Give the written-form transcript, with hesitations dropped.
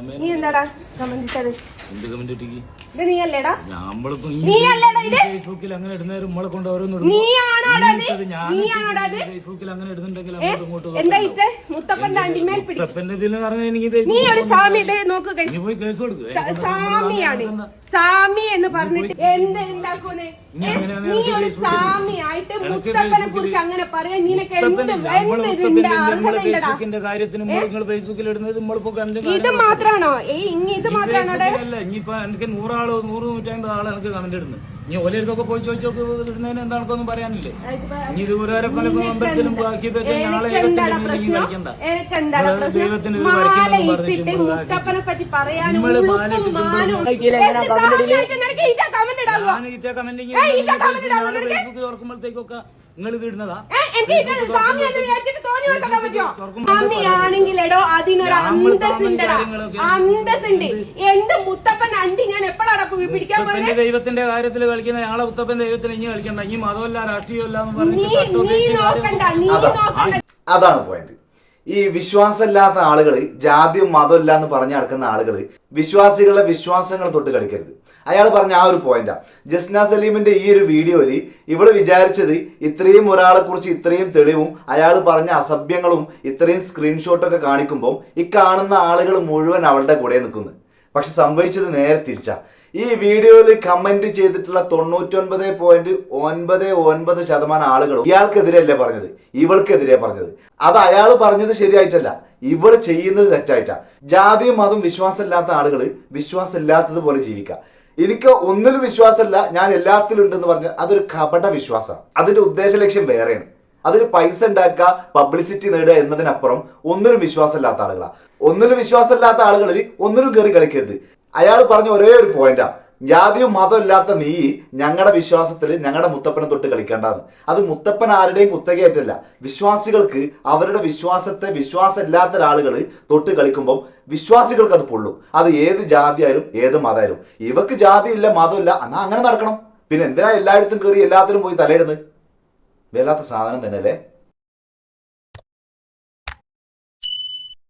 നീ എന്താടാ കമന്റ് ഇട്ടത്? എന്ത് കമന്റ് ഇട്ടിക്ക്? ഇത് നീ അല്ലേടാ? നീയല്ലേടാ ഇത്? ഫേസ്ബുക്കിൽ അങ്ങനെ ഇടുന്നേരം നമ്മളെ കൊണ്ട് ഓരോന്ന് ഫേസ്ബുക്കിൽ അങ്ങനെ ഇടുന്നുണ്ടെങ്കിൽ എന്താ ഇട്ടേ? മുത്തപ്പന്റെ അണ്ടിമേൽ നീ ഒരു സാമി നോക്കുക. നീ പോയി കേസ് കൊടുക്കുക. സാമിയാണ് സാമി എന്ന് പറഞ്ഞിട്ട് എന്ത് ഉണ്ടാക്കൂലേ? നീ ഒരു സാമിയായിട്ട് മുത്തപ്പനെ കുറിച്ച് അങ്ങനെ പറയാൻ നിനക്ക് ഇത് മാത്രാണോ? ഇനി ഇത് മാത്രാണോ? ഇനിയിപ്പോ എനിക്ക് 100 ആളോ 100-150 ആളോ എനിക്ക് കമന്റ് ഇടുന്നു. ഇനി ഓരോരുത്തൊക്കെ പോയി ചോദിച്ചോക്ക് ഇടുന്നതിന് എന്താണെന്നൊന്നും പറയാനില്ലേ? ഇനി ഇത് ഓരോരോ പല അമ്പലത്തിലും ബാക്കി നാളെ കളിക്കണ്ട. ദൈവത്തിന് മുത്തപ്പനെ പറ്റി പറയാനും ഫേസ്ബുക്ക് തുറക്കുമ്പോഴത്തേക്കൊക്കെ നിങ്ങൾ ഇത് ഇടുന്നതാ? ആണെങ്കിലെടോ അതിനൊരു അന്തസ്സുണ്ട്. എന്ത് മുത്തപ്പൻ അണ്ടി ഞാൻ എപ്പോഴാണ് പിടിക്കാൻ പോയത്? ദൈവത്തിന്റെ കാര്യത്തിൽ കളിക്കുന്ന ഞങ്ങളെ മുത്തപ്പൻ ദൈവത്തിന് ഇനി കളിക്കണ്ട. ഇനി മതമല്ല രാഷ്ട്രീയമല്ല. അതാണ് പോയിന്റ്. ഈ വിശ്വാസമില്ലാത്ത ആളുകള് ജാതിയും മതമില്ല എന്ന് പറഞ്ഞു നടക്കുന്ന ആളുകള് വിശ്വാസികളുടെ വിശ്വാസങ്ങൾ തൊട്ട് കളിക്കരുത്. അയാൾ പറഞ്ഞ ആ ഒരു പോയിന്റാ. ജസ്ന സലീമിന്റെ ഈ ഒരു വീഡിയോയിൽ ഇവള് വിചാരിച്ചത് ഇത്രയും ഒരാളെ കുറിച്ച് ഇത്രയും തെളിവും അയാൾ പറഞ്ഞ അസഭ്യങ്ങളും ഇത്രയും സ്ക്രീൻഷോട്ടൊക്കെ കാണിക്കുമ്പോൾ ഈ കാണുന്ന ആളുകൾ മുഴുവൻ അവളുടെ കൂടെ നിൽക്കുന്നു. പക്ഷെ സംഭവിച്ചത് നേരെ തിരിച്ചാ. ഈ വീഡിയോയിൽ കമന്റ് ചെയ്തിട്ടുള്ള 99.99% ആളുകളും ഇയാൾക്കെതിരെയല്ലേ പറഞ്ഞത്, ഇവൾക്കെതിരെ പറഞ്ഞത്. അത് അയാൾ പറഞ്ഞത് ശരിയായിട്ടല്ല, ഇവൾ ചെയ്യുന്നത് തെറ്റായിട്ടാ. ജാതിയും മതം വിശ്വാസമില്ലാത്ത ആളുകൾ വിശ്വാസമില്ലാത്തതുപോലെ ജീവിക്കാം. എനിക്ക് ഒന്നിലും വിശ്വാസമല്ല, ഞാൻ എല്ലാത്തിലും ഉണ്ടെന്ന് പറഞ്ഞാൽ അതൊരു കപട വിശ്വാസമാണ്. അതിന്റെ ഉദ്ദേശ ലക്ഷ്യം വേറെയാണ്. അതിന് പൈസ ഉണ്ടാക്കുക, പബ്ലിസിറ്റി നേടുക എന്നതിനപ്പുറം ഒന്നിനും വിശ്വാസമില്ലാത്ത ആളുകളാണ്. ഒന്നിനും വിശ്വാസമില്ലാത്ത ആളുകളിൽ ഒന്നിനും കയറി കളിക്കരുത്. അയാൾ പറഞ്ഞ ഒരേ ഒരു പോയിന്റാ, ജാതിയും മതം ഇല്ലാത്ത നീ ഞങ്ങളുടെ വിശ്വാസത്തിൽ ഞങ്ങളുടെ മുത്തപ്പനെ തൊട്ട് കളിക്കേണ്ടതെന്ന്. അത് മുത്തപ്പൻ ആരുടെയും കുത്തകയായിട്ടല്ല. വിശ്വാസികൾക്ക് അവരുടെ വിശ്വാസത്തെ വിശ്വാസമില്ലാത്ത ഒരാളുകൾ തൊട്ട് കളിക്കുമ്പോൾ വിശ്വാസികൾക്ക് അത് പൊള്ളും. അത് ഏത് ജാതിയായാലും ഏത് മതമായാലും. ഇവക്ക് ജാതി ഇല്ല മതമില്ല എന്നാ അങ്ങനെ നടക്കണം. പിന്നെ എന്തിനാ എല്ലായിടത്തും കയറി എല്ലാത്തിലും പോയി തലയിടുന്നത്? വല്ലാത്ത സാധനം തന്നെ അല്ലേ.